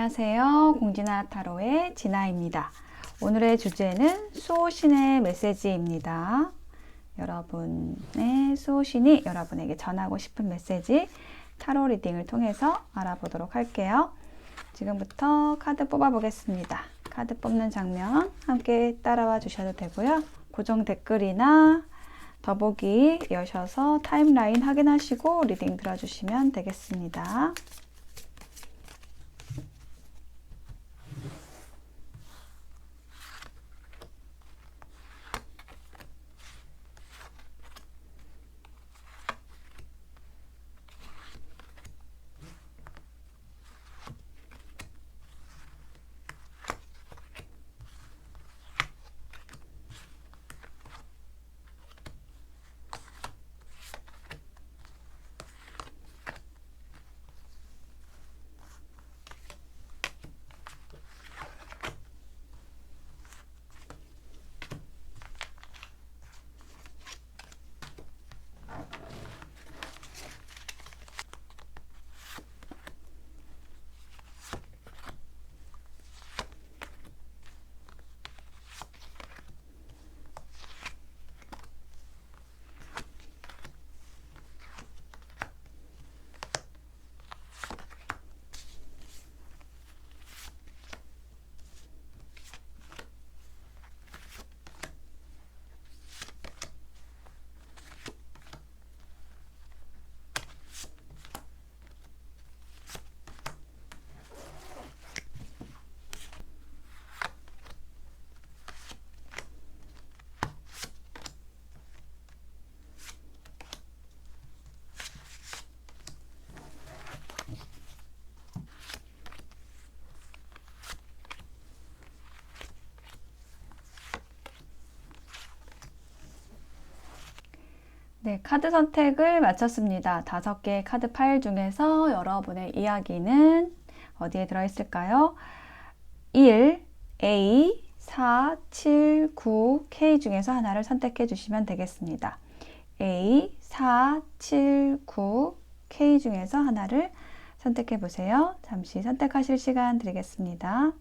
안녕하세요. 공진아 타로의 진아입니다. 오늘의 주제는 수호신의 메시지입니다. 여러분의 수호신이 여러분에게 전하고 싶은 메시지 타로 리딩을 통해서 알아보도록 할게요. 지금부터 카드 뽑아보겠습니다. 카드 뽑는 장면 함께 따라와 주셔도 되고요. 고정 댓글이나 더보기 여셔서 타임라인 확인하시고 리딩 들어주시면 되겠습니다. 네, 카드 선택을 마쳤습니다. 5개의 카드 파일 중에서 여러분의 이야기는 어디에 들어있을까요? 1, A, 4, 7, 9, K 중에서 하나를 선택해 주시면 되겠습니다. A, 4, 7, 9, K 중에서 하나를 선택해 보세요. 잠시 선택하실 시간 드리겠습니다.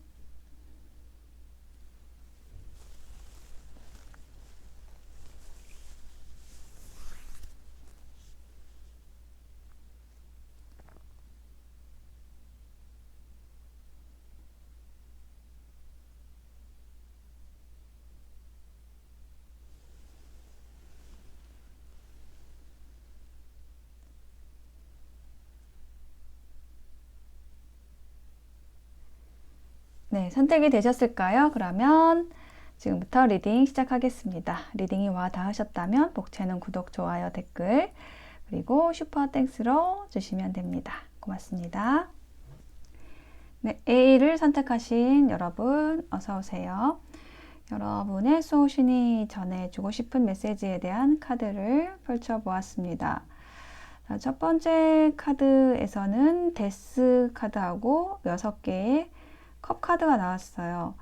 네, 선택이 되셨을까요? 그러면 지금부터 리딩 시작하겠습니다. 리딩이 와 닿으셨다면 복채는 구독, 좋아요, 댓글 그리고 슈퍼 땡스로 주시면 됩니다. 고맙습니다. 네, A를 선택하신 여러분 어서 오세요. 여러분의 수호신이 전해주고 싶은 메시지에 대한 카드를 펼쳐보았습니다. 첫 번째 카드에서는 데스 카드하고 6개의 컵 카드가 나왔어요.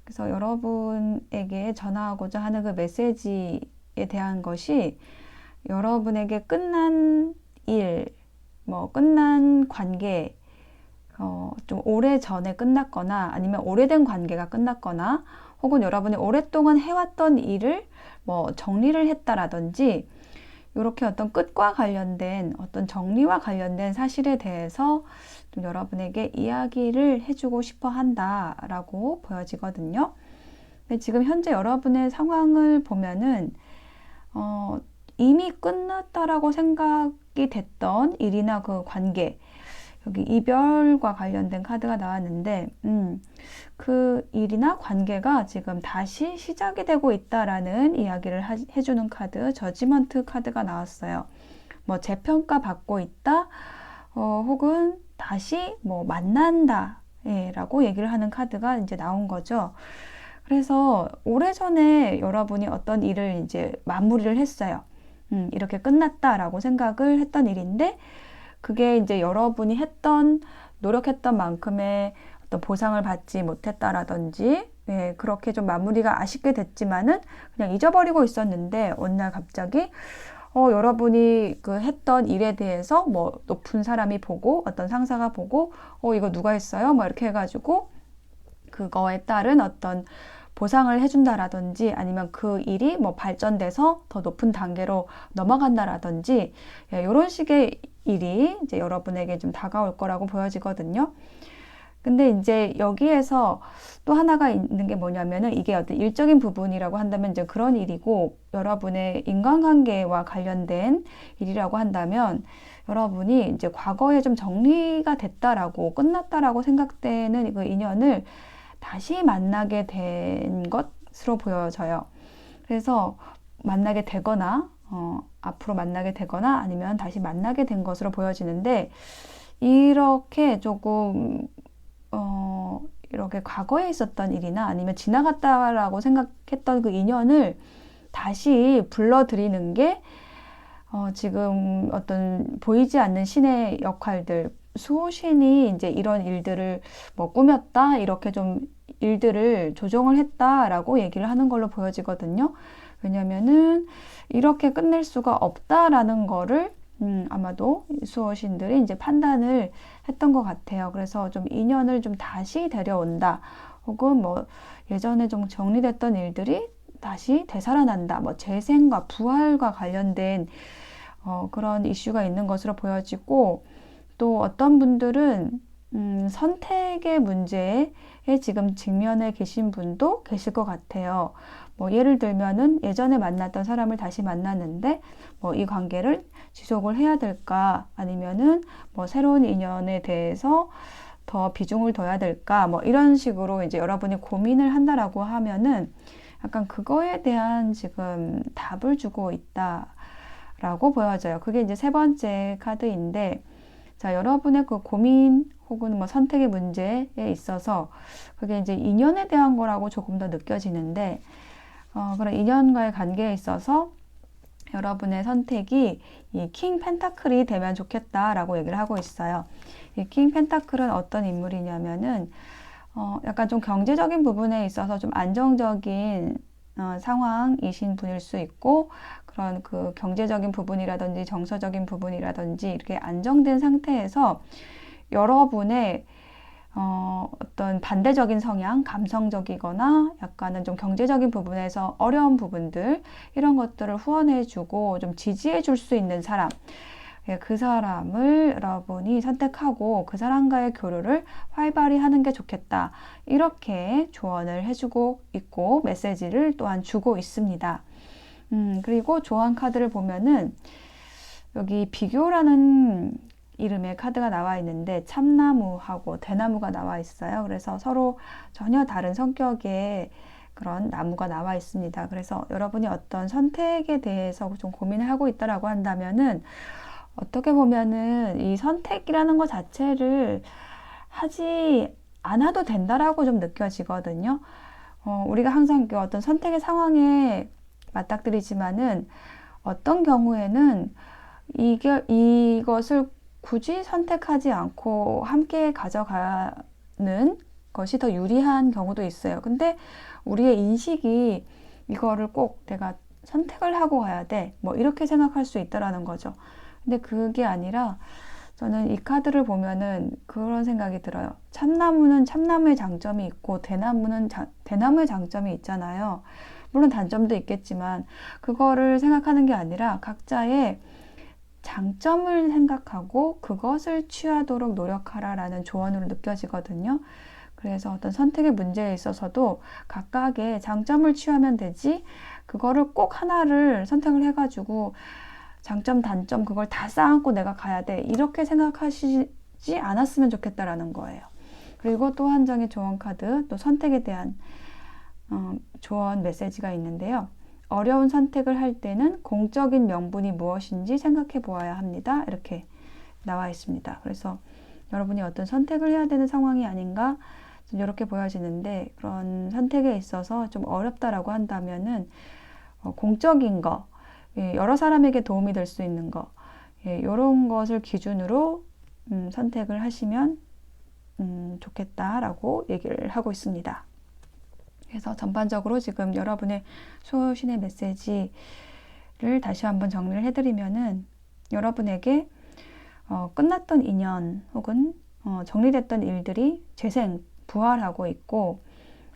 그래서 여러분에게 전하고자 하는 그 메시지에 대한 것이 여러분에게 끝난 일, 끝난 관계, 좀 오래전에 끝났거나 아니면 오래된 관계가 끝났거나 혹은 여러분이 오랫동안 해왔던 일을 정리를 했다라든지 이렇게 어떤 끝과 관련된 어떤 정리와 관련된 사실에 대해서 좀 여러분에게 이야기를 해주고 싶어 한다라고 보여지거든요. 근데 지금 현재 여러분의 상황을 보면은 이미 끝났다라고 생각이 됐던 일이나 그 관계, 여기 이별과 관련된 카드가 나왔는데 그 일이나 관계가 지금 다시 시작이 되고 있다라는 이야기를 해주는 카드, 저지먼트 카드가 나왔어요. 재평가 받고 있다, 혹은 다시 만난다 라고 얘기를 하는 카드가 이제 나온 거죠. 그래서 오래전에 여러분이 어떤 일을 이제 마무리를 했어요. 이렇게 끝났다라고 생각을 했던 일인데 그게 이제 여러분이 노력했던 만큼의 어떤 보상을 받지 못했다라든지, 그렇게 좀 마무리가 아쉽게 됐지만은 그냥 잊어버리고 있었는데 어느 날 갑자기 여러분이 그 했던 일에 대해서 뭐 높은 사람이 보고 어떤 상사가 보고 이거 누가 했어요? 뭐 이렇게 해가지고 그거에 따른 어떤 보상을 해준다라든지 아니면 그 일이 뭐 발전돼서 더 높은 단계로 넘어간다라든지 이런 식의 일이 이제 여러분에게 좀 다가올 거라고 보여지거든요. 근데 이제 여기에서 또 하나가 있는 게 뭐냐면은 이게 어떤 일적인 부분이라고 한다면 이제 그런 일이고 여러분의 인간관계와 관련된 일이라고 한다면 여러분이 이제 과거에 좀 정리가 됐다라고 끝났다라고 생각되는 그 인연을 다시 만나게 된 것으로 보여져요. 그래서 만나게 되거나 앞으로 만나게 되거나 아니면 다시 만나게 된 것으로 보여지는데 이렇게 조금 이렇게 과거에 있었던 일이나 아니면 지나갔다라고 생각했던 그 인연을 다시 불러들이는 게 지금 어떤 보이지 않는 신의 역할들, 수호신이 이제 이런 일들을 뭐 꾸몄다, 이렇게 좀 일들을 조정을 했다라고 얘기를 하는 걸로 보여지거든요. 왜냐면은 이렇게 끝낼 수가 없다라는 거를 아마도 수호신들이 이제 판단을 했던 것 같아요. 그래서 좀 인연을 좀 다시 데려온다. 혹은 뭐 예전에 좀 정리됐던 일들이 다시 되살아난다. 뭐 재생과 부활과 관련된 그런 이슈가 있는 것으로 보여지고 또 어떤 분들은 선택의 문제에 지금 직면해 계신 분도 계실 것 같아요. 뭐 예를 들면은 예전에 만났던 사람을 다시 만났는데 뭐 이 관계를 지속을 해야 될까 아니면은 뭐 새로운 인연에 대해서 더 비중을 둬야 될까 뭐 이런 식으로 이제 여러분이 고민을 한다라고 하면은 약간 그거에 대한 지금 답을 주고 있다라고 보여져요. 그게 이제 세 번째 카드인데 자, 여러분의 그 고민 혹은 뭐 선택의 문제에 있어서 그게 이제 인연에 대한 거라고 조금 더 느껴지는데 그런 인연과의 관계에 있어서 여러분의 선택이 이 킹 펜타클이 되면 좋겠다라고 얘기를 하고 있어요. 이 킹 펜타클은 어떤 인물이냐면은 약간 좀 경제적인 부분에 있어서 좀 안정적인 상황이신 분일 수 있고 그런 그 경제적인 부분이라든지 정서적인 부분이라든지 이렇게 안정된 상태에서 여러분의 어떤 반대적인 성향, 감성적이거나 약간은 좀 경제적인 부분에서 어려운 부분들 이런 것들을 후원해주고 좀 지지해줄 수 있는 사람 그 사람을 여러분이 선택하고 그 사람과의 교류를 활발히 하는 게 좋겠다. 이렇게 조언을 해주고 있고 메시지를 또한 주고 있습니다. 그리고 조언 카드를 보면은 여기 비교라는 이름의 카드가 나와 있는데 참나무하고 대나무가 나와 있어요. 그래서 서로 전혀 다른 성격의 그런 나무가 나와 있습니다. 그래서 여러분이 어떤 선택에 대해서 좀 고민을 하고 있다라고 한다면은 어떻게 보면은 이 선택이라는 것 자체를 하지 않아도 된다라고 좀 느껴지거든요. 우리가 항상 그 어떤 선택의 상황에 맞닥뜨리지만은 어떤 경우에는 이것을 굳이 선택하지 않고 함께 가져가는 것이 더 유리한 경우도 있어요. 근데 우리의 인식이 이거를 꼭 내가 선택을 하고 가야 돼. 뭐 이렇게 생각할 수 있다라는 거죠. 근데 그게 아니라 저는 이 카드를 보면은 그런 생각이 들어요. 참나무는 참나무의 장점이 있고 대나무는 대나무의 장점이 있잖아요. 물론 단점도 있겠지만 그거를 생각하는 게 아니라 각자의 장점을 생각하고 그것을 취하도록 노력하라라는 조언으로 느껴지거든요. 그래서 어떤 선택의 문제에 있어서도 각각의 장점을 취하면 되지 그거를 꼭 하나를 선택을 해가지고 장점, 단점 그걸 다 쌓아안고 내가 가야 돼. 이렇게 생각하시지 않았으면 좋겠다라는 거예요. 그리고 또 한 장의 조언 카드, 또 선택에 대한 조언 메시지가 있는데요. 어려운 선택을 할 때는 공적인 명분이 무엇인지 생각해 보아야 합니다. 이렇게 나와 있습니다. 그래서 여러분이 어떤 선택을 해야 되는 상황이 아닌가 이렇게 보여지는데 그런 선택에 있어서 좀 어렵다라고 한다면은 공적인 거, 여러 사람에게 도움이 될 수 있는 거 이런 것을 기준으로 선택을 하시면 좋겠다라고 얘기를 하고 있습니다. 그래서 전반적으로 지금 여러분의 수호신의 메시지 다시 한번 정리를 해드리면은 여러분에게 끝났던 인연 혹은 정리됐던 일들이 재생, 부활하고 있고,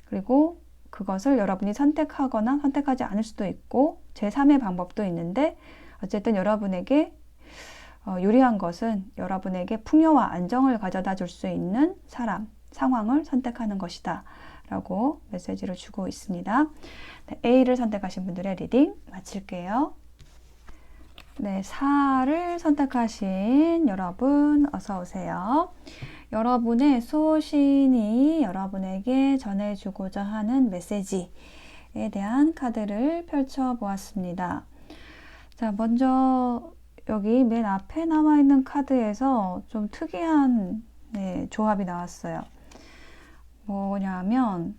그리고 그것을 여러분이 선택하거나 선택하지 않을 수도 있고 제3의 방법도 있는데, 어쨌든 여러분에게 유리한 것은 여러분에게 풍요와 안정을 가져다 줄 수 있는 사람, 상황을 선택하는 것이다 라고 메시지를 주고 있습니다. 네, A를 선택하신 분들의 리딩 마칠게요. 네, 4를 선택하신 여러분 어서 오세요. 여러분의 소신이 여러분에게 전해주고자 하는 메시지에 대한 카드를 펼쳐보았습니다. 자, 먼저 여기 맨 앞에 나와 있는 카드에서 좀 특이한 조합이 나왔어요. 뭐냐면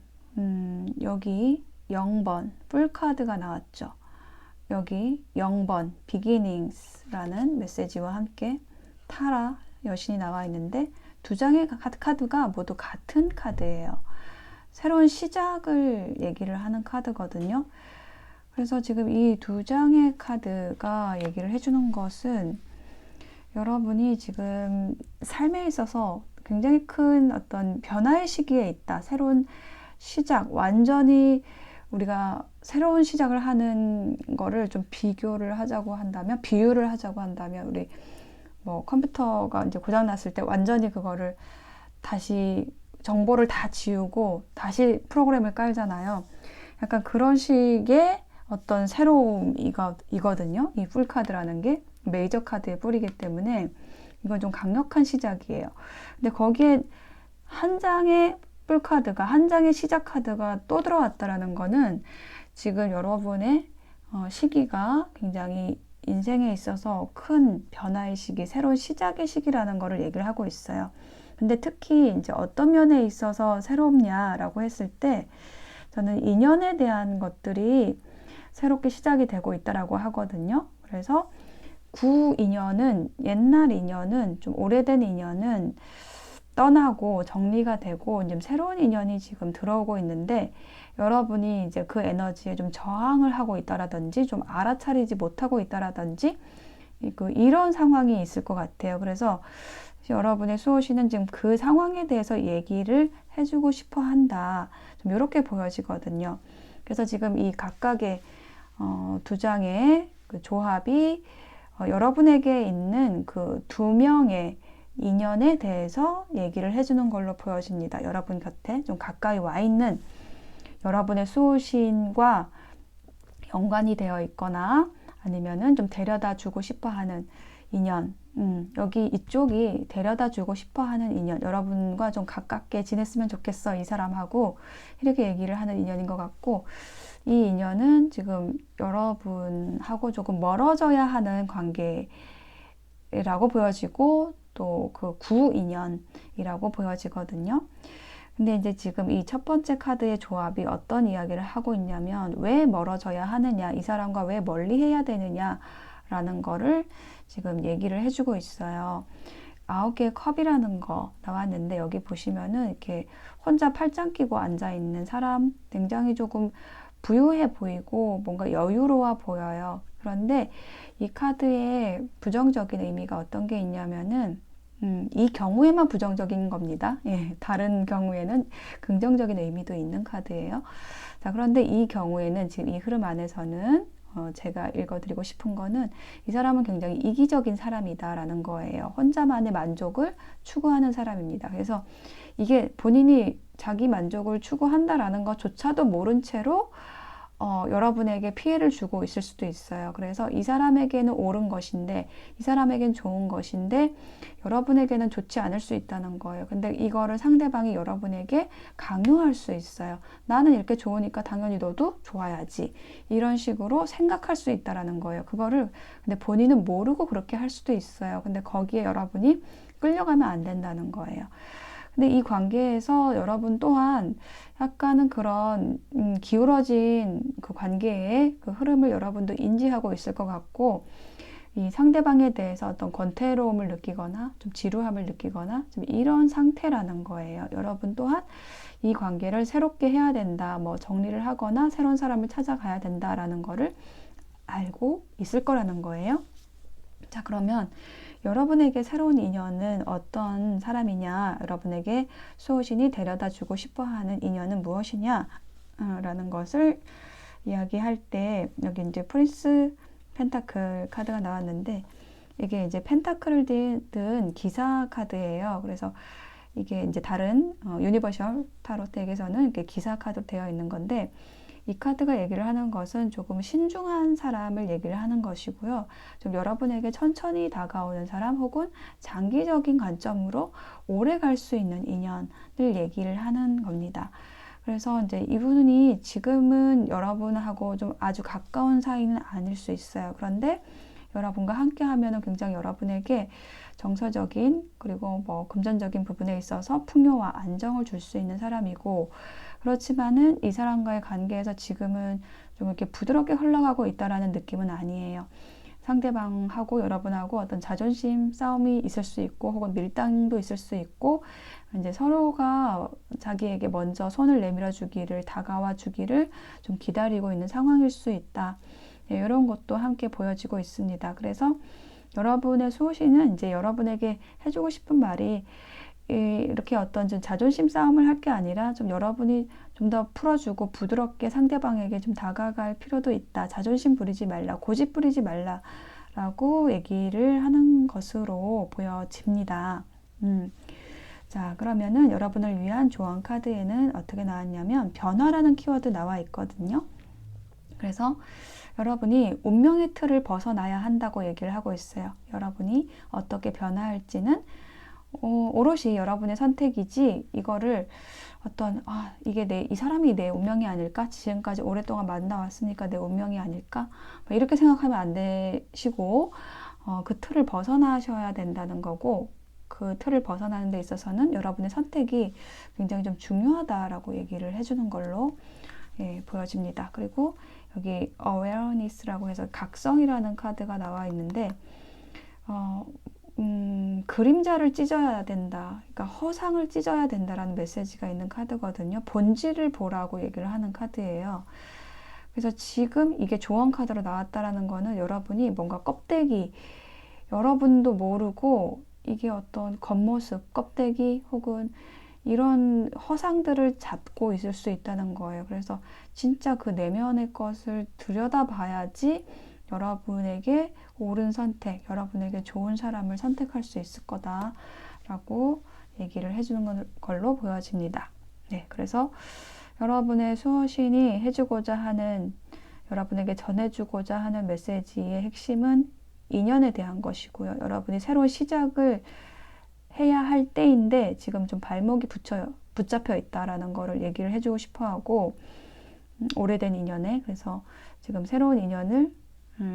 여기 0번 풀카드가 나왔죠. 여기 0번 beginnings라는 메시지와 함께 타라 여신이 나와 있는데, 두 장의 카드가 모두 같은 카드예요. 새로운 시작을 얘기를 하는 카드거든요. 그래서 지금 이 두 장의 카드가 얘기를 해주는 것은 여러분이 지금 삶에 있어서 굉장히 큰 어떤 변화의 시기에 있다. 새로운 시작, 완전히 우리가 새로운 시작을 하는 거를 좀 비유를 하자고 한다면, 우리 뭐 컴퓨터가 이제 고장 났을 때 완전히 그거를 다시 정보를 다 지우고 다시 프로그램을 깔잖아요. 약간 그런 식의 어떤 새로움이거든요. 이 풀카드라는 게 메이저 카드의 뿔이기 때문에 이건 좀 강력한 시작이에요. 근데 거기에 한 장의 풀카드가, 한 장의 시작 카드가 또 들어왔다라는 거는 지금 여러분의 시기가 굉장히 인생에 있어서 큰 변화의 시기, 새로운 시작의 시기라는 거를 얘기를 하고 있어요. 근데 특히 이제 어떤 면에 있어서 새롭냐라고 했을 때, 저는 인연에 대한 것들이 새롭게 시작이 되고 있다라고 하거든요. 그래서 옛날 인연은, 좀 오래된 인연은 떠나고 정리가 되고 이제 새로운 인연이 지금 들어오고 있는데, 여러분이 이제 그 에너지에 좀 저항을 하고 있다라든지 좀 알아차리지 못하고 있다라든지 이런 상황이 있을 것 같아요. 그래서 여러분의 수호신은 지금 그 상황에 대해서 얘기를 해주고 싶어 한다. 좀 이렇게 보여지거든요. 그래서 지금 이 각각의 두 장의 그 조합이 여러분에게 있는 그 두 명의 인연에 대해서 얘기를 해주는 걸로 보여집니다. 여러분 곁에 좀 가까이 와 있는 여러분의 수호신과 연관이 되어 있거나 아니면은 좀 데려다 주고 싶어 하는 인연, 여기 이쪽이 데려다 주고 싶어 하는 인연, 여러분과 좀 가깝게 지냈으면 좋겠어 이 사람하고, 이렇게 얘기를 하는 인연인 것 같고, 이 인연은 지금 여러분하고 조금 멀어져야 하는 관계라고 보여지고, 또 그 구인연이라고 보여지거든요. 근데 이제 지금 이 첫 번째 카드의 조합이 어떤 이야기를 하고 있냐면, 왜 멀어져야 하느냐, 이 사람과 왜 멀리 해야 되느냐라는 거를 지금 얘기를 해주고 있어요. 9개의 컵이라는 거 나왔는데, 여기 보시면은 이렇게 혼자 팔짱 끼고 앉아 있는 사람, 굉장히 조금 부유해 보이고 뭔가 여유로워 보여요. 그런데 이 카드의 부정적인 의미가 어떤 게 있냐면은 이 경우에만 부정적인 겁니다. 예, 다른 경우에는 긍정적인 의미도 있는 카드예요. 자, 그런데 이 경우에는 지금 이 흐름 안에서는 제가 읽어드리고 싶은 거는, 이 사람은 굉장히 이기적인 사람이다라는 거예요. 혼자만의 만족을 추구하는 사람입니다. 그래서 이게 본인이 자기 만족을 추구한다라는 것조차도 모른 채로 여러분에게 피해를 주고 있을 수도 있어요. 그래서 이 사람에게는 옳은 것인데, 이 사람에겐 좋은 것인데 여러분에게는 좋지 않을 수 있다는 거예요. 근데 이거를 상대방이 여러분에게 강요할 수 있어요. 나는 이렇게 좋으니까 당연히 너도 좋아야지, 이런 식으로 생각할 수 있다라는 거예요. 그거를 근데 본인은 모르고 그렇게 할 수도 있어요. 근데 거기에 여러분이 끌려가면 안 된다는 거예요. 근데 이 관계에서 여러분 또한 약간은 그런 기울어진 그 관계의 그 흐름을 여러분도 인지하고 있을 것 같고, 이 상대방에 대해서 어떤 권태로움을 느끼거나 좀 지루함을 느끼거나 좀 이런 상태라는 거예요. 여러분 또한 이 관계를 새롭게 해야 된다, 뭐 정리를 하거나 새로운 사람을 찾아가야 된다라는 거를 알고 있을 거라는 거예요. 자, 그러면 여러분에게 새로운 인연은 어떤 사람이냐, 여러분에게 수호신이 데려다 주고 싶어 하는 인연은 무엇이냐 라는 것을 이야기할 때, 여기 이제 프린스 펜타클 카드가 나왔는데, 이게 이제 펜타클을 든 기사 카드예요. 그래서 이게 이제 다른 유니버셜 타로 덱에서는 이렇게 기사 카드로 되어 있는 건데, 이 카드가 얘기를 하는 것은 조금 신중한 사람을 얘기를 하는 것이고요. 좀 여러분에게 천천히 다가오는 사람, 혹은 장기적인 관점으로 오래 갈 수 있는 인연을 얘기를 하는 겁니다. 그래서 이제 이분이 지금은 여러분하고 좀 아주 가까운 사이는 아닐 수 있어요. 그런데 여러분과 함께 하면은 굉장히 여러분에게 정서적인, 그리고 뭐 금전적인 부분에 있어서 풍요와 안정을 줄 수 있는 사람이고, 그렇지만은 이 사람과의 관계에서 지금은 좀 이렇게 부드럽게 흘러가고 있다라는 느낌은 아니에요. 상대방하고 여러분하고 어떤 자존심 싸움이 있을 수 있고, 혹은 밀당도 있을 수 있고, 이제 서로가 자기에게 먼저 손을 내밀어 주기를, 다가와 주기를 좀 기다리고 있는 상황일 수 있다. 네, 이런 것도 함께 보여지고 있습니다. 그래서 여러분의 수호신은 이제 여러분에게 해주고 싶은 말이, 이렇게 어떤 좀 자존심 싸움을 할 게 아니라 좀 여러분이 좀 더 풀어주고 부드럽게 상대방에게 좀 다가갈 필요도 있다. 자존심 부리지 말라, 고집 부리지 말라 라고 얘기를 하는 것으로 보여집니다. 자, 그러면은 여러분을 위한 조언 카드에는 어떻게 나왔냐면 변화라는 키워드 나와 있거든요. 그래서 여러분이 운명의 틀을 벗어나야 한다고 얘기를 하고 있어요. 여러분이 어떻게 변화할지는 오롯이 여러분의 선택이지, 이거를 어떤 이게 이 사람이 내 운명이 아닐까? 지금까지 오랫동안 만나왔으니까 내 운명이 아닐까? 이렇게 생각하면 안 되시고, 그 틀을 벗어나셔야 된다는 거고, 그 틀을 벗어나는 데 있어서는 여러분의 선택이 굉장히 좀 중요하다라고 얘기를 해주는 걸로 보여집니다. 그리고 여기 awareness라고 해서 각성이라는 카드가 나와 있는데, 그림자를 찢어야 된다. 그러니까 허상을 찢어야 된다라는 메시지가 있는 카드거든요. 본질을 보라고 얘기를 하는 카드예요. 그래서 지금 이게 조언 카드로 나왔다라는 거는 여러분이 뭔가 껍데기, 여러분도 모르고 이게 어떤 겉모습, 껍데기 혹은 이런 허상들을 잡고 있을 수 있다는 거예요. 그래서 진짜 그 내면의 것을 들여다봐야지 여러분에게 옳은 선택, 여러분에게 좋은 사람을 선택할 수 있을 거다라고 얘기를 해주는 걸로 보여집니다. 네, 그래서 여러분의 수호신이 해주고자 하는, 여러분에게 전해주고자 하는 메시지의 핵심은 인연에 대한 것이고요. 여러분이 새로운 시작을 해야 할 때인데 지금 좀 발목이 붙잡혀 있다라는 거를 얘기를 해주고 싶어 하고, 오래된 인연에, 그래서 지금 새로운 인연을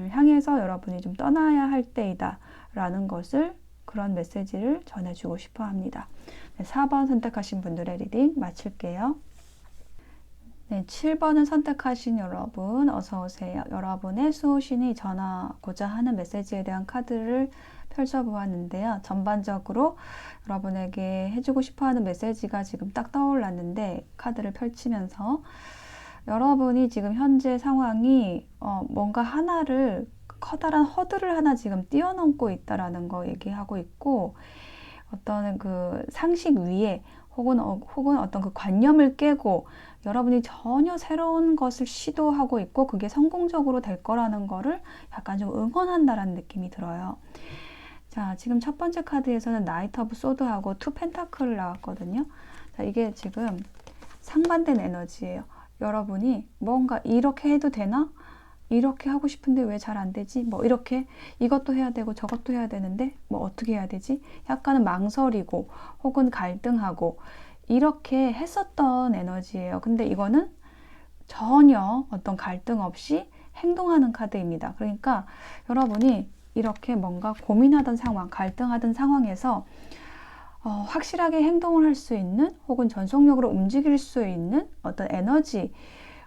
향해서 여러분이 좀 떠나야 할 때이다 라는 것을, 그런 메시지를 전해주고 싶어 합니다. 네, 4번 선택하신 분들의 리딩 마칠게요. 네, 7번을 선택하신 여러분 어서 오세요. 여러분의 수호신이 전하고자 하는 메시지에 대한 카드를 펼쳐보았는데요. 전반적으로 여러분에게 해주고 싶어하는 메시지가 지금 딱 떠올랐는데, 카드를 펼치면서 여러분이 지금 현재 상황이 뭔가 하나를, 커다란 허들을 하나 지금 뛰어넘고 있다라는 거 얘기하고 있고, 어떤 그 상식 위에 혹은 어떤 그 관념을 깨고 여러분이 전혀 새로운 것을 시도하고 있고, 그게 성공적으로 될 거라는 거를 약간 좀 응원한다라는 느낌이 들어요. 자, 지금 첫 번째 카드에서는 나이트 오브 소드하고 투 펜타클을 나왔거든요. 자, 이게 지금 상반된 에너지예요. 여러분이 뭔가 이렇게 해도 되나? 이렇게 하고 싶은데 왜 잘 안 되지? 뭐 이렇게 이것도 해야 되고 저것도 해야 되는데 뭐 어떻게 해야 되지? 약간은 망설이고 혹은 갈등하고 이렇게 했었던 에너지예요. 근데 이거는 전혀 어떤 갈등 없이 행동하는 카드입니다. 그러니까 여러분이 이렇게 뭔가 고민하던 상황, 갈등하던 상황에서 확실하게 행동을 할 수 있는, 혹은 전속력으로 움직일 수 있는 어떤 에너지,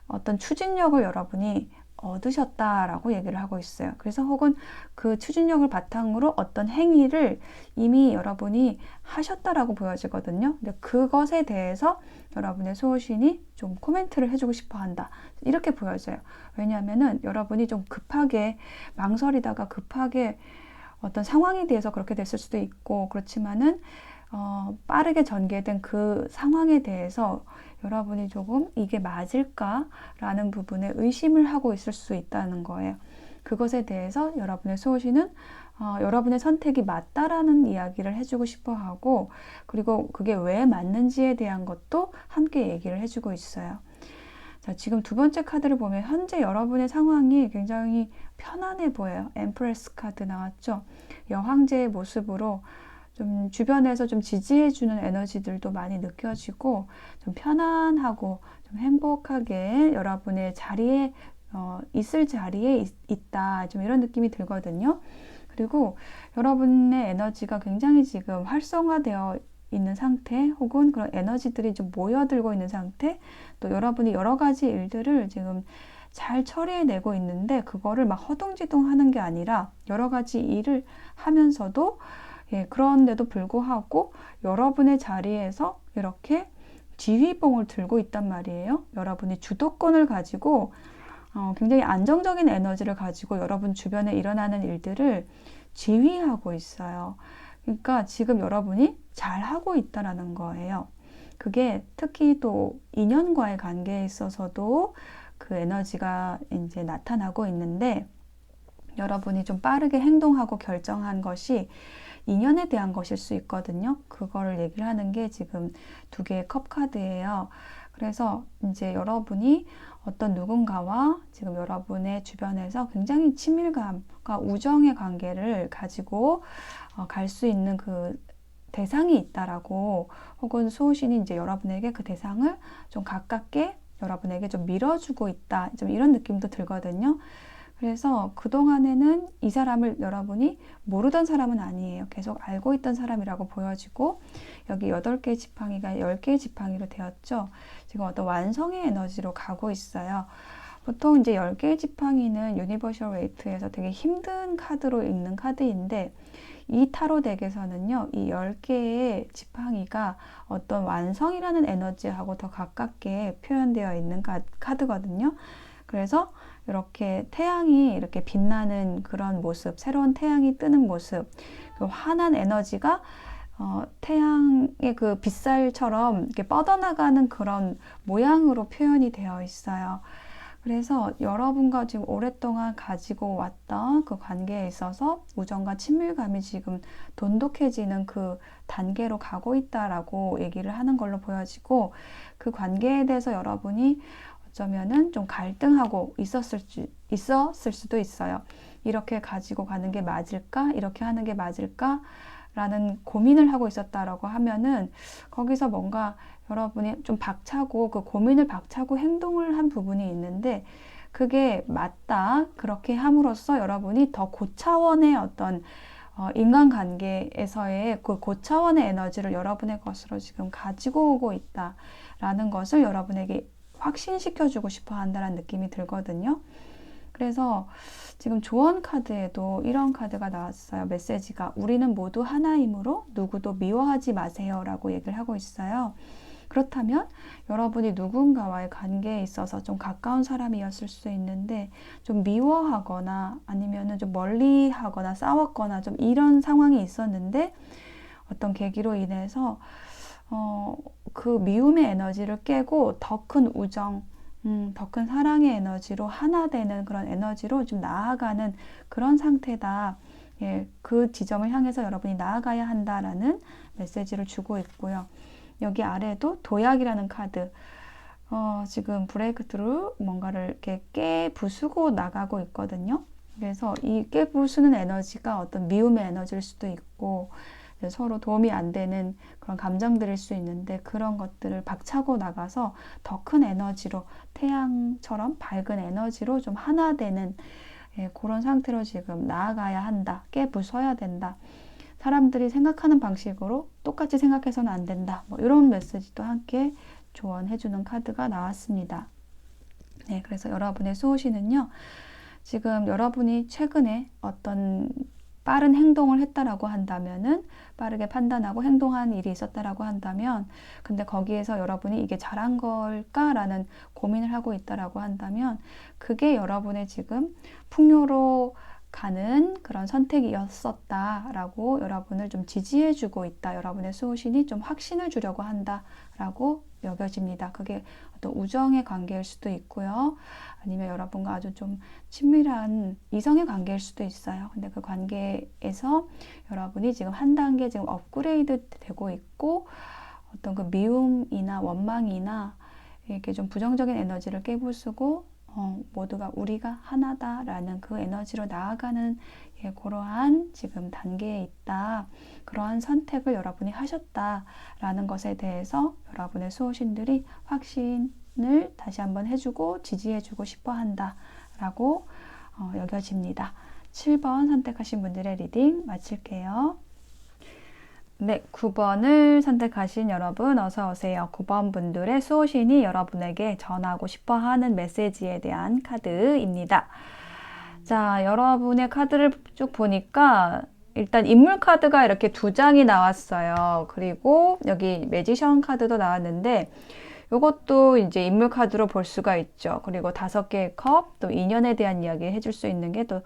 어떤 추진력을 여러분이 얻으셨다라고 얘기를 하고 있어요. 그래서 혹은 그 추진력을 바탕으로 어떤 행위를 이미 여러분이 하셨다라고 보여지거든요. 근데 그것에 대해서 여러분의 수호신이 좀 코멘트를 해주고 싶어 한다. 이렇게 보여져요. 왜냐하면은 여러분이 좀 급하게 망설이다가 급하게 어떤 상황에 대해서 그렇게 됐을 수도 있고, 그렇지만은 빠르게 전개된 그 상황에 대해서 여러분이 조금 이게 맞을까라는 부분에 의심을 하고 있을 수 있다는 거예요. 그것에 대해서 여러분의 수호신은 여러분의 선택이 맞다라는 이야기를 해주고 싶어 하고, 그리고 그게 왜 맞는지에 대한 것도 함께 얘기를 해주고 있어요. 자, 지금 두 번째 카드를 보면 현재 여러분의 상황이 굉장히 편안해 보여요. 엠프레스 카드 나왔죠? 여황제의 모습으로 좀 주변에서 좀 지지해주는 에너지들도 많이 느껴지고, 좀 편안하고 좀 행복하게 여러분의 자리에 있을 자리에 있다, 좀 이런 느낌이 들거든요. 그리고 여러분의 에너지가 굉장히 지금 활성화되어 있는 상태, 혹은 그런 에너지들이 좀 모여들고 있는 상태, 또 여러분이 여러 가지 일들을 지금 잘 처리해내고 있는데, 그거를 막 허둥지둥 하는 게 아니라 여러 가지 일을 하면서도, 그런데도 불구하고 여러분의 자리에서 이렇게 지휘봉을 들고 있단 말이에요. 여러분이 주도권을 가지고 굉장히 안정적인 에너지를 가지고 여러분 주변에 일어나는 일들을 지휘하고 있어요. 그러니까 지금 여러분이 잘하고 있다라는 거예요. 그게 특히 또 인연과의 관계에 있어서도 그 에너지가 이제 나타나고 있는데, 여러분이 좀 빠르게 행동하고 결정한 것이 인연에 대한 것일 수 있거든요. 그거를 얘기를 하는 게 지금 두 개의 컵 카드예요. 그래서 이제 여러분이 어떤 누군가와 지금 여러분의 주변에서 굉장히 친밀감과 우정의 관계를 가지고 갈 수 있는 그 대상이 있다라고, 혹은 수호신이 이제 여러분에게 그 대상을 좀 가깝게 여러분에게 좀 밀어주고 있다, 좀 이런 느낌도 들거든요. 그래서 그동안에는 이 사람을 여러분이 모르던 사람은 아니에요. 계속 알고 있던 사람이라고 보여지고, 여기 8개의 지팡이가 10개의 지팡이로 되었죠. 지금 어떤 완성의 에너지로 가고 있어요. 보통 이제 10개의 지팡이는 유니버셜 웨이트에서 되게 힘든 카드로 읽는 카드인데, 이 타로 덱에서는요, 이 10개의 지팡이가 어떤 완성이라는 에너지하고 더 가깝게 표현되어 있는 카드거든요. 그래서 이렇게 태양이 이렇게 빛나는 그런 모습, 새로운 태양이 뜨는 모습, 그 환한 에너지가 태양의 그 빛살처럼 이렇게 뻗어나가는 그런 모양으로 표현이 되어 있어요. 그래서 여러분과 지금 오랫동안 가지고 왔던 그 관계에 있어서 우정과 친밀감이 지금 돈독해지는 그 단계로 가고 있다라고 얘기를 하는 걸로 보여지고, 그 관계에 대해서 여러분이 어쩌면은 좀 갈등하고 있었을 수도 있어요. 이렇게 가지고 가는 게 맞을까? 이렇게 하는 게 맞을까? 라는 고민을 하고 있었다라고 하면은, 거기서 뭔가 여러분이 좀 박차고, 그 고민을 박차고 행동을 한 부분이 있는데, 그게 맞다, 그렇게 함으로써 여러분이 더 고차원의 어떤 인간관계에서의 그 고차원의 에너지를 여러분의 것으로 지금 가지고 오고 있다라는 것을 여러분에게 확신시켜주고 싶어 한다는 느낌이 들거든요. 그래서 지금 조언 카드에도 이런 카드가 나왔어요. 메시지가 우리는 모두 하나이므로 누구도 미워하지 마세요 라고 얘기를 하고 있어요. 그렇다면 여러분이 누군가와의 관계에 있어서 좀 가까운 사람이었을 수 있는데, 좀 미워하거나 아니면은 좀 멀리 하거나 싸웠거나 좀 이런 상황이 있었는데, 어떤 계기로 인해서 그 미움의 에너지를 깨고 더 큰 우정, 더 큰 사랑의 에너지로 하나 되는 그런 에너지로 좀 나아가는 그런 상태다. 예, 그 지점을 향해서 여러분이 나아가야 한다라는 메시지를 주고 있고요. 여기 아래도 도약이라는 카드. 지금 브레이크 트루, 뭔가를 이렇게 깨부수고 나가고 있거든요. 그래서 이 깨부수는 에너지가 어떤 미움의 에너지일 수도 있고, 서로 도움이 안 되는 그런 감정들일 수 있는데, 그런 것들을 박차고 나가서 더 큰 에너지로, 태양처럼 밝은 에너지로 좀 하나 되는 그런 상태로 지금 나아가야 한다. 깨부숴야 된다. 사람들이 생각하는 방식으로 똑같이 생각해서는 안 된다. 뭐 이런 메시지도 함께 조언해주는 카드가 나왔습니다. 네, 그래서 여러분의 수호신은요, 지금 여러분이 최근에 어떤 빠른 행동을 했다라고 한다면은, 빠르게 판단하고 행동한 일이 있었다라고 한다면, 근데 거기에서 여러분이 이게 잘한 걸까라는 고민을 하고 있다라고 한다면, 그게 여러분의 지금 풍요로 가는 그런 선택이었었다라고 여러분을 좀 지지해주고 있다. 여러분의 수호신이 좀 확신을 주려고 한다라고 여겨집니다. 그게 어떤 우정의 관계일 수도 있고요. 아니면 여러분과 아주 좀 친밀한 이성의 관계일 수도 있어요. 근데 그 관계에서 여러분이 지금 한 단계 지금 업그레이드 되고 있고, 어떤 그 미움이나 원망이나 이렇게 좀 부정적인 에너지를 깨부수고, 모두가 우리가 하나다라는 그 에너지로 나아가는 그러한 지금 단계에 있다. 그러한 선택을 여러분이 하셨다라는 것에 대해서 여러분의 수호신들이 확신을 다시 한번 해주고 지지해주고 싶어 한다라고 여겨집니다. 7번 선택하신 분들의 리딩 마칠게요. 네, 9번을 선택하신 여러분 어서 오세요. 9번 분들의 수호신이 여러분에게 전하고 싶어 하는 메시지에 대한 카드입니다. 자, 여러분의 카드를 쭉 보니까 일단 인물 카드가 이렇게 2장이 나왔어요. 그리고 여기 매지션 카드도 나왔는데 이것도 이제 인물 카드로 볼 수가 있죠. 그리고 5개의 컵, 또 인연에 대한 이야기 해줄 수 있는 게 또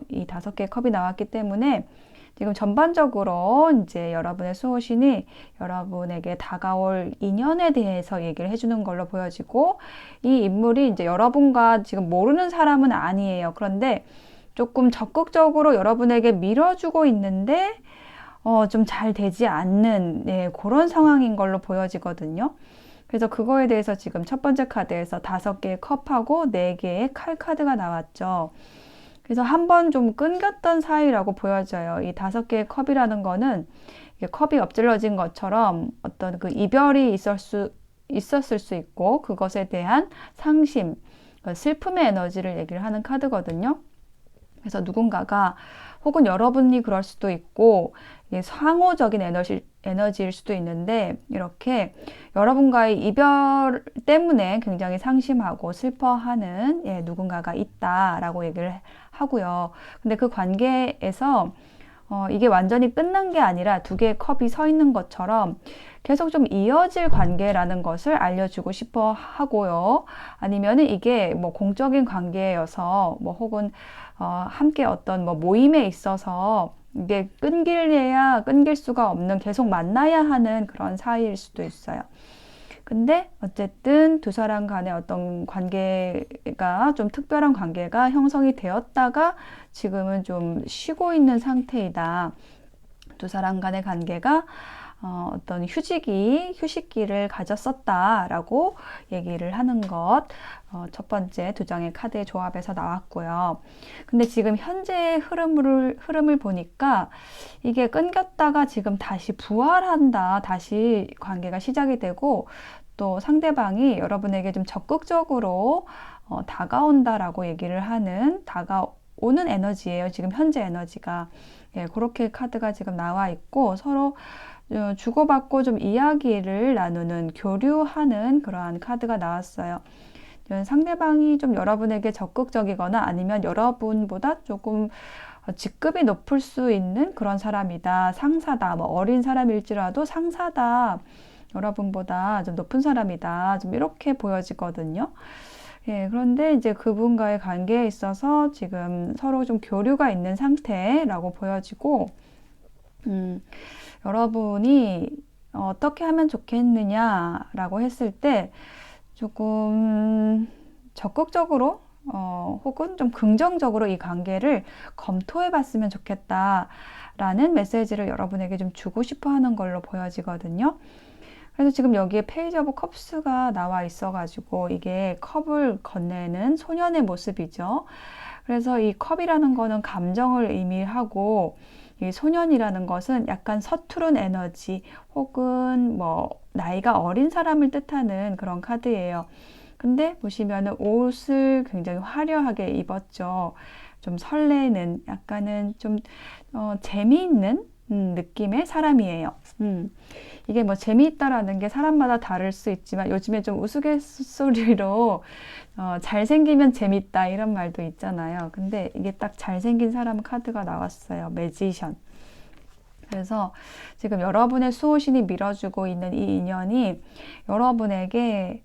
이 5개의 컵이 나왔기 때문에 지금 전반적으로 이제 여러분의 수호신이 여러분에게 다가올 인연에 대해서 얘기를 해주는 걸로 보여지고, 이 인물이 이제 여러분과 지금 모르는 사람은 아니에요. 그런데 조금 적극적으로 여러분에게 밀어주고 있는데 좀 잘 되지 않는 그런 상황인 걸로 보여지거든요. 그래서 그거에 대해서 지금 첫 번째 카드에서 5개의 컵하고 4개의 칼 카드가 나왔죠. 그래서 한번 좀 끊겼던 사이라고 보여져요. 이 5개의 컵이라는 거는 컵이 엎질러진 것처럼 어떤 그 이별이 있었을 수 있고, 그것에 대한 상심, 슬픔의 에너지를 얘기를 하는 카드거든요. 그래서 누군가가 혹은 여러분이 그럴 수도 있고, 상호적인 에너지일 수도 있는데, 이렇게 여러분과의 이별 때문에 굉장히 상심하고 슬퍼하는 누군가가 있다라고 얘기를 하고요. 근데 그 관계에서 이게 완전히 끝난 게 아니라 2개의 컵이 서 있는 것처럼 계속 좀 이어질 관계라는 것을 알려주고 싶어 하고요. 아니면은 이게 뭐 공적인 관계여서 뭐 혹은 함께 어떤 뭐 모임에 있어서 이게 끊길래야 끊길 수가 없는, 계속 만나야 하는 그런 사이일 수도 있어요. 근데 어쨌든 2 사람 간의 어떤 관계가 좀 특별한 관계가 형성이 되었다가 지금은 좀 쉬고 있는 상태이다. 2 사람 간의 관계가 어떤 휴식기를 가졌었다라고 얘기를 하는 것, 첫 번째 2장의 카드의 조합에서 나왔고요. 근데 지금 현재의 흐름을 보니까 이게 끊겼다가 지금 다시 부활한다, 다시 관계가 시작이 되고, 또 상대방이 여러분에게 좀 적극적으로 다가온다라고 얘기를 하는, 다가오는 에너지예요. 지금 현재 에너지가. 그렇게 카드가 지금 나와 있고, 서로 주고받고 좀 이야기를 나누는, 교류하는 그러한 카드가 나왔어요. 상대방이 좀 여러분에게 적극적이거나 아니면 여러분보다 조금 직급이 높을 수 있는 그런 사람이다. 상사다. 뭐 어린 사람일지라도 상사다. 여러분보다 좀 높은 사람이다. 좀 이렇게 보여지거든요. 그런데 이제 그분과의 관계에 있어서 지금 서로 좀 교류가 있는 상태라고 보여지고, 여러분이 어떻게 하면 좋겠느냐라고 했을 때 조금 적극적으로 혹은 좀 긍정적으로 이 관계를 검토해 봤으면 좋겠다라는 메시지를 여러분에게 좀 주고 싶어 하는 걸로 보여지거든요. 그래서 지금 여기에 페이지 오브 컵스가 나와 있어가지고 이게 컵을 건네는 소년의 모습이죠. 그래서 이 컵이라는 거는 감정을 의미하고, 이 소년이라는 것은 약간 서투른 에너지 혹은 뭐 나이가 어린 사람을 뜻하는 그런 카드예요. 근데 보시면은 옷을 굉장히 화려하게 입었죠. 좀 설레는, 약간은 좀 재미있는 느낌의 사람이에요. 이게 뭐 재미있다라는 게 사람마다 다를 수 있지만 요즘에 좀 우스갯소리로 잘생기면 재밌다 이런 말도 있잖아요. 근데 이게 딱 잘생긴 사람 카드가 나왔어요. 매지션. 그래서 지금 여러분의 수호신이 밀어주고 있는 이 인연이 여러분에게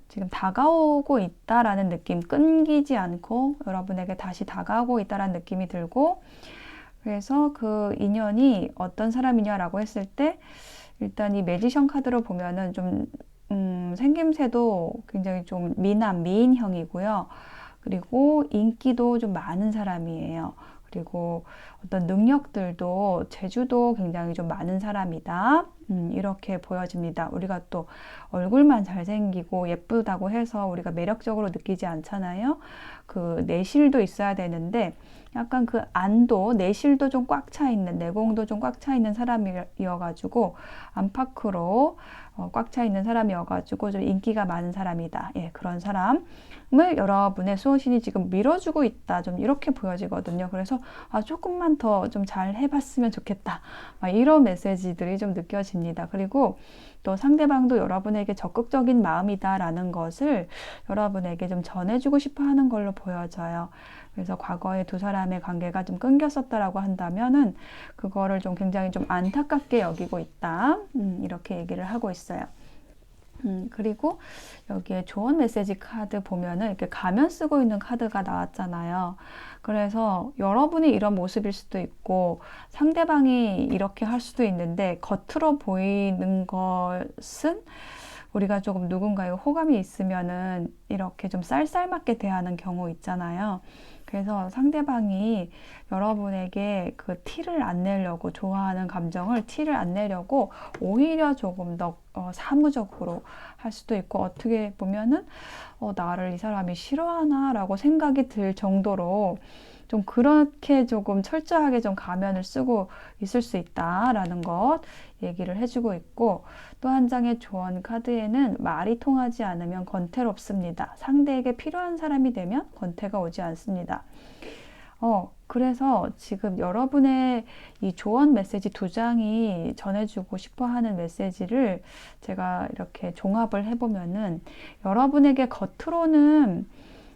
지금 다가오고 있다라는 느낌, 끊기지 않고 여러분에게 다시 다가오고 있다라는 느낌이 들고, 그래서 그 인연이 어떤 사람이냐라고 했을 때 일단 이 매지션 카드로 보면은 좀 생김새도 굉장히 좀 미인형이고요. 그리고 인기도 좀 많은 사람이에요. 그리고 어떤 능력들도 재주도 굉장히 좀 많은 사람이다. 이렇게 보여집니다. 우리가 또 얼굴만 잘생기고 예쁘다고 해서 우리가 매력적으로 느끼지 않잖아요. 그 내실도 있어야 되는데 약간 그 안도, 내실도 좀 꽉 차 있는, 내공도 좀 꽉 차 있는 사람이어가지고 안팎으로 꽉 차 있는 사람이어가지고 좀 인기가 많은 사람이다. 예, 그런 사람을 여러분의 수호신이 지금 밀어주고 있다. 좀 이렇게 보여지거든요. 그래서 조금만 더 좀 잘 해봤으면 좋겠다. 이런 메시지들이 좀 느껴집니다. 그리고 또 상대방도 여러분에게 적극적인 마음이다라는 것을 여러분에게 좀 전해주고 싶어 하는 걸로 보여져요. 그래서 과거에 두 사람의 관계가 좀 끊겼었다라고 한다면은 그거를 좀 굉장히 좀 안타깝게 여기고 있다. 이렇게 얘기를 하고 있어요. 그리고 여기에 조언 메시지 카드 보면은 이렇게 가면 쓰고 있는 카드가 나왔잖아요. 그래서 여러분이 이런 모습일 수도 있고 상대방이 이렇게 할 수도 있는데 겉으로 보이는 것은 우리가 조금 누군가에 호감이 있으면은 이렇게 좀 쌀쌀맞게 대하는 경우 있잖아요. 그래서 상대방이 여러분에게 그 티를 안 내려고, 좋아하는 감정을 티를 안 내려고 오히려 조금 더 사무적으로 할 수도 있고, 어떻게 보면은 나를 이 사람이 싫어하나 라고 생각이 들 정도로 좀 그렇게 조금 철저하게 좀 가면을 쓰고 있을 수 있다라는 것 얘기를 해주고 있고, 또 한 장의 조언 카드에는 말이 통하지 않으면 권태롭습니다. 상대에게 필요한 사람이 되면 권태가 오지 않습니다. 그래서 지금 여러분의 이 조언 메시지 두 장이 전해주고 싶어 하는 메시지를 제가 이렇게 종합을 해보면은 여러분에게 겉으로는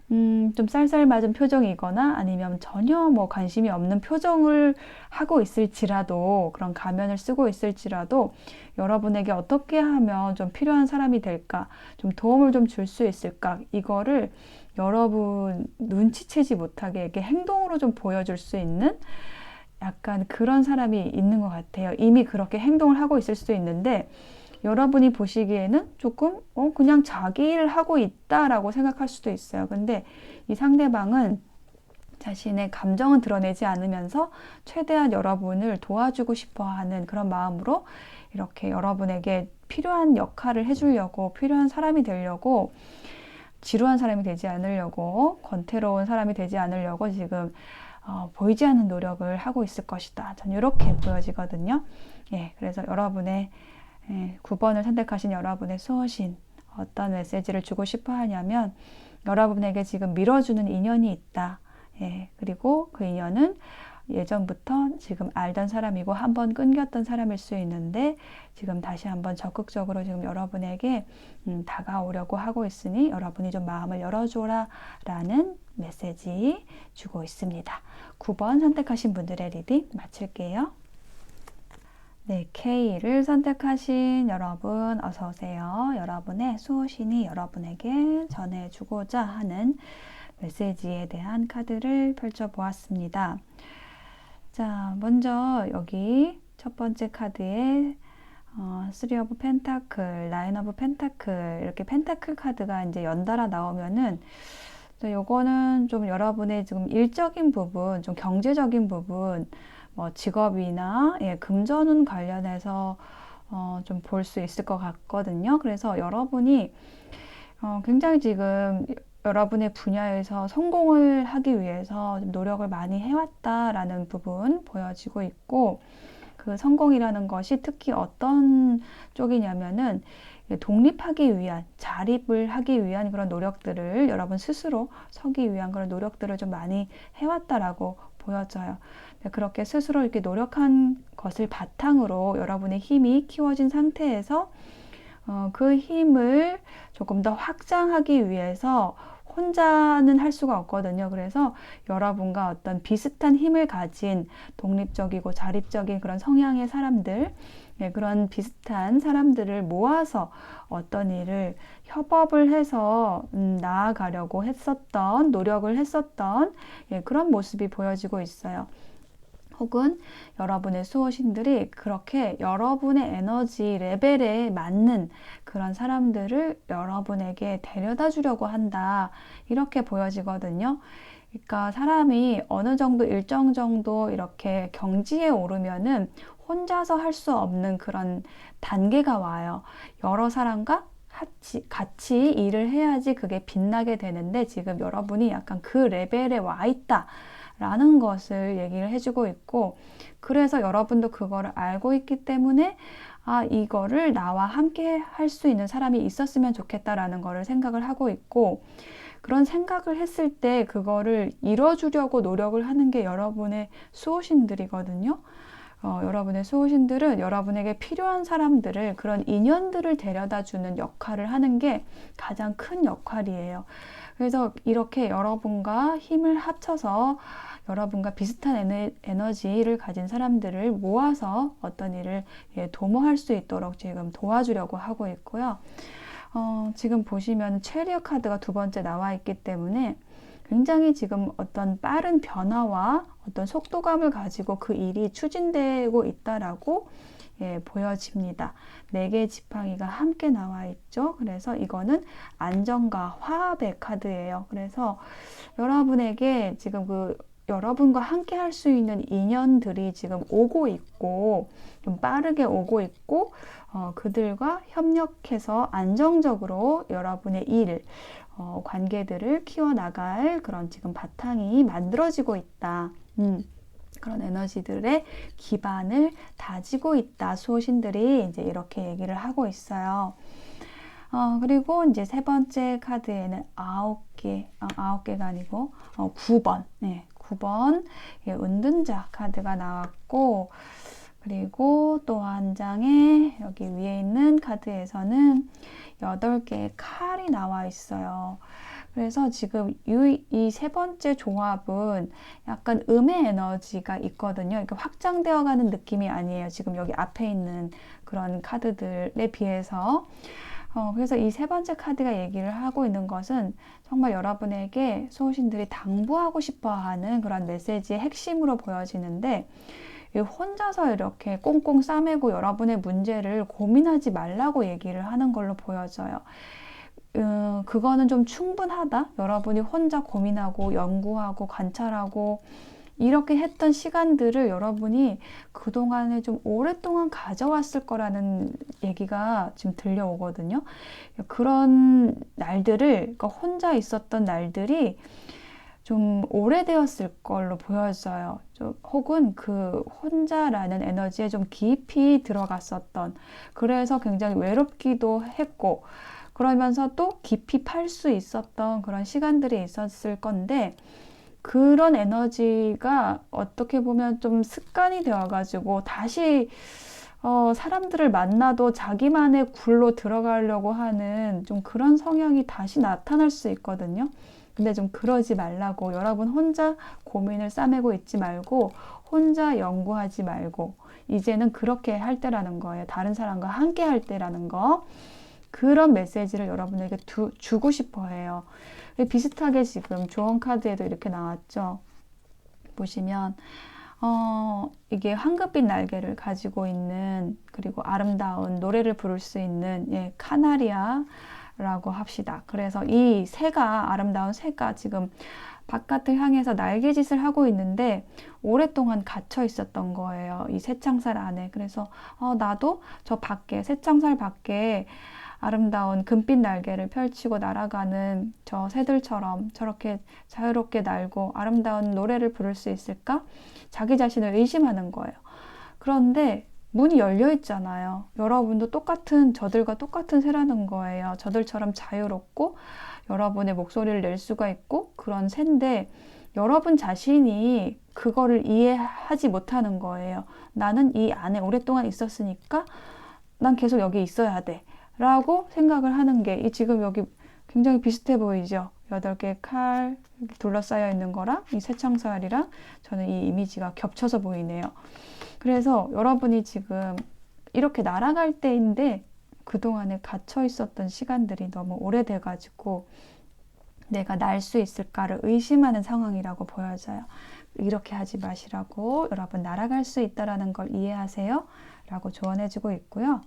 좀 쌀쌀맞은 표정이거나 아니면 전혀 뭐 관심이 없는 표정을 하고 있을지라도, 그런 가면을 쓰고 있을지라도 여러분에게 어떻게 하면 좀 필요한 사람이 될까, 좀 도움을 좀 줄 수 있을까, 이거를 여러분 눈치채지 못하게 이렇게 행동으로 좀 보여줄 수 있는 약간 그런 사람이 있는 것 같아요. 이미 그렇게 행동을 하고 있을 수도 있는데 여러분이 보시기에는 조금 그냥 자기 일을 하고 있다라고 생각할 수도 있어요. 근데 이 상대방은 자신의 감정은 드러내지 않으면서 최대한 여러분을 도와주고 싶어 하는 그런 마음으로 이렇게 여러분에게 필요한 역할을 해주려고, 필요한 사람이 되려고, 지루한 사람이 되지 않으려고, 권태로운 사람이 되지 않으려고 지금 보이지 않는 노력을 하고 있을 것이다. 전 이렇게 보여지거든요. 예, 그래서 여러분의 9번을 선택하신 여러분의 수호신 어떤 메시지를 주고 싶어 하냐면, 여러분에게 지금 밀어주는 인연이 있다. 예, 그리고 그 인연은 예전부터 지금 알던 사람이고 한번 끊겼던 사람일 수 있는데 지금 다시 한번 적극적으로 지금 여러분에게 다가오려고 하고 있으니 여러분이 좀 마음을 열어줘라 라는 메시지 주고 있습니다. 9번 선택하신 분들의 리딩 마칠게요. 네, K를 선택하신 여러분 어서 오세요. 여러분의 수호신이 여러분에게 전해주고자 하는 메시지에 대한 카드를 펼쳐보았습니다. 자, 먼저 여기 첫 번째 카드에 Three of Pentacle, Nine of Pentacle, 이렇게 펜타클 카드가 이제 연달아 나오면은 요거는 좀 여러분의 지금 일적인 부분, 좀 경제적인 부분, 뭐 직업이나 금전운 관련해서 좀 볼 수 있을 것 같거든요. 그래서 여러분이 굉장히 지금 여러분의 분야에서 성공을 하기 위해서 노력을 많이 해왔다라는 부분 보여지고 있고, 그 성공이라는 것이 특히 어떤 쪽이냐면은 독립하기 위한, 자립을 하기 위한 그런 노력들을 여러분 스스로 서기 위한 그런 노력들을 좀 많이 해왔다라고 보여져요. 그렇게 스스로 이렇게 노력한 것을 바탕으로 여러분의 힘이 키워진 상태에서 그 힘을 조금 더 확장하기 위해서 혼자는 할 수가 없거든요. 그래서 여러분과 어떤 비슷한 힘을 가진 독립적이고 자립적인 그런 성향의 사람들, 그런 비슷한 사람들을 모아서 어떤 일을 협업을 해서 나아가려고 했었던, 노력을 했었던 그런 모습이 보여지고 있어요. 혹은 여러분의 수호신들이 그렇게 여러분의 에너지 레벨에 맞는 그런 사람들을 여러분에게 데려다 주려고 한다. 이렇게 보여지거든요. 그러니까 사람이 어느 정도 일정 정도 이렇게 경지에 오르면은 혼자서 할 수 없는 그런 단계가 와요. 여러 사람과 같이 일을 해야지 그게 빛나게 되는데 지금 여러분이 약간 그 레벨에 와 있다. 라는 것을 얘기를 해주고 있고, 그래서 여러분도 그거를 알고 있기 때문에 이거를 나와 함께 할 수 있는 사람이 있었으면 좋겠다라는 거를 생각을 하고 있고, 그런 생각을 했을 때 그거를 이뤄주려고 노력을 하는 게 여러분의 수호신들이거든요. 여러분의 수호신들은 여러분에게 필요한 사람들을, 그런 인연들을 데려다 주는 역할을 하는 게 가장 큰 역할이에요. 그래서 이렇게 여러분과 힘을 합쳐서 여러분과 비슷한 에너지를 가진 사람들을 모아서 어떤 일을 도모할 수 있도록 지금 도와주려고 하고 있고요. 지금 보시면 체리어 카드가 두 번째 나와 있기 때문에 굉장히 지금 어떤 빠른 변화와 어떤 속도감을 가지고 그 일이 추진되고 있다라고 보여집니다. 4개의 지팡이가 함께 나와 있죠. 그래서 이거는 안정과 화합의 카드예요. 그래서 여러분에게 지금 여러분과 함께 할 수 있는 인연들이 지금 오고 있고, 좀 빠르게 오고 있고, 그들과 협력해서 안정적으로 여러분의 일, 관계들을 키워나갈 그런 지금 바탕이 만들어지고 있다. 그런 에너지들의 기반을 다지고 있다. 수호신들이 이제 이렇게 얘기를 하고 있어요. 그리고 이제 세 번째 카드에는 9개가 아니고 9번. 네, 9번 은둔자 카드가 나왔고, 그리고 또 한 장에 여기 위에 있는 카드에서는 8개의 칼이 나와 있어요. 그래서 지금 이 세 번째 조합은 약간 음의 에너지가 있거든요. 이렇게 확장되어 가는 느낌이 아니에요. 지금 여기 앞에 있는 그런 카드들에 비해서. 그래서 이 세 번째 카드가 얘기를 하고 있는 것은 정말 여러분에게 수호신들이 당부하고 싶어 하는 그런 메시지의 핵심으로 보여지는데, 혼자서 이렇게 꽁꽁 싸매고 여러분의 문제를 고민하지 말라고 얘기를 하는 걸로 보여져요. 그거는 좀 충분하다. 여러분이 혼자 고민하고 연구하고 관찰하고 이렇게 했던 시간들을 여러분이 그동안에 좀 오랫동안 가져왔을 거라는 얘기가 지금 들려오거든요. 그런 날들을, 그러니까 혼자 있었던 날들이 좀 오래되었을 걸로 보여져요. 혹은 그 혼자라는 에너지에 좀 깊이 들어갔었던, 그래서 굉장히 외롭기도 했고, 그러면서 또 깊이 팔 수 있었던 그런 시간들이 있었을 건데, 그런 에너지가 어떻게 보면 좀 습관이 되어가지고 다시 사람들을 만나도 자기만의 굴로 들어가려고 하는 좀 그런 성향이 다시 나타날 수 있거든요. 근데 좀 그러지 말라고, 여러분 혼자 고민을 싸매고 있지 말고, 혼자 연구하지 말고, 이제는 그렇게 할 때라는 거예요. 다른 사람과 함께 할 때라는 거. 그런 메시지를 여러분에게 주고 싶어 해요. 비슷하게 지금 조언 카드에도 이렇게 나왔죠. 보시면 이게 황금빛 날개를 가지고 있는, 그리고 아름다운 노래를 부를 수 있는 카나리아라고 합시다. 그래서 이 새가, 아름다운 새가 지금 바깥을 향해서 날개짓을 하고 있는데 오랫동안 갇혀 있었던 거예요. 이 새창살 안에. 그래서 나도 저 밖에, 새창살 밖에 아름다운 금빛 날개를 펼치고 날아가는 저 새들처럼 저렇게 자유롭게 날고 아름다운 노래를 부를 수 있을까? 자기 자신을 의심하는 거예요. 그런데 문이 열려 있잖아요. 여러분도 저들과 똑같은 새라는 거예요. 저들처럼 자유롭고 여러분의 목소리를 낼 수가 있고 그런 새인데, 여러분 자신이 그거를 이해하지 못하는 거예요. 나는 이 안에 오랫동안 있었으니까 난 계속 여기 있어야 돼 라고 생각을 하는 게 지금 여기 굉장히 비슷해 보이죠? 8개의 칼 둘러싸여 있는 거랑 이 새창살이랑 저는 이 이미지가 겹쳐서 보이네요. 그래서 여러분이 지금 이렇게 날아갈 때인데 그동안에 갇혀 있었던 시간들이 너무 오래돼 가지고 내가 날 수 있을까를 의심하는 상황이라고 보여져요. 이렇게 하지 마시라고, 여러분 날아갈 수 있다라는 걸 이해하세요 라고 조언해주고 있고요.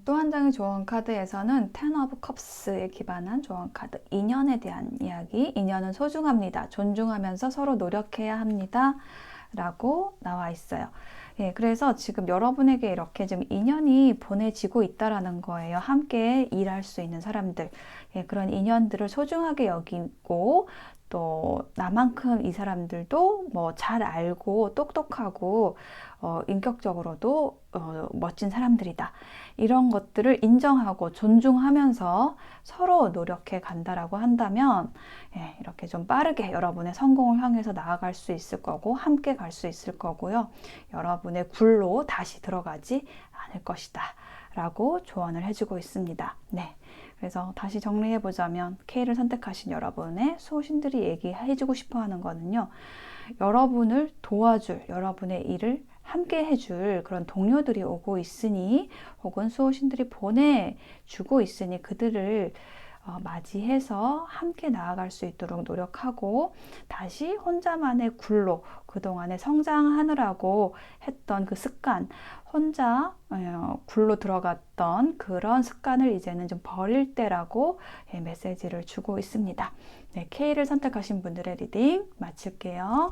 또 한 장의 조언 카드에서는 Ten of Cups에 기반한 조언 카드, 인연에 대한 이야기. 인연은 소중합니다. 존중하면서 서로 노력해야 합니다 라고 나와 있어요. 예, 그래서 지금 여러분에게 이렇게 지금 인연이 보내지고 있다라는 거예요. 함께 일할 수 있는 사람들. 예, 그런 인연들을 소중하게 여기고 또 나만큼 이 사람들도 뭐 잘 알고 똑똑하고 인격적으로도 멋진 사람들이다. 이런 것들을 인정하고 존중하면서 서로 노력해 간다라고 한다면 예, 이렇게 좀 빠르게 여러분의 성공을 향해서 나아갈 수 있을 거고 함께 갈 수 있을 거고요. 여러분의 굴로 다시 들어가지 않을 것이다 라고 조언을 해주고 있습니다. 네. 그래서 다시 정리해 보자면 K를 선택하신 여러분의 수호신들이 얘기해주고 싶어 하는 거는요. 여러분을 도와줄, 여러분의 일을 함께 해줄 그런 동료들이 오고 있으니 혹은 수호신들이 보내주고 있으니 그들을 맞이해서 함께 나아갈 수 있도록 노력하고 다시 혼자만의 굴로 그동안에 성장하느라고 했던 그 습관, 혼자 굴로 들어갔던 그런 습관을 이제는 좀 버릴 때라고 메시지를 주고 있습니다. 네, K를 선택하신 분들의 리딩 마칠게요.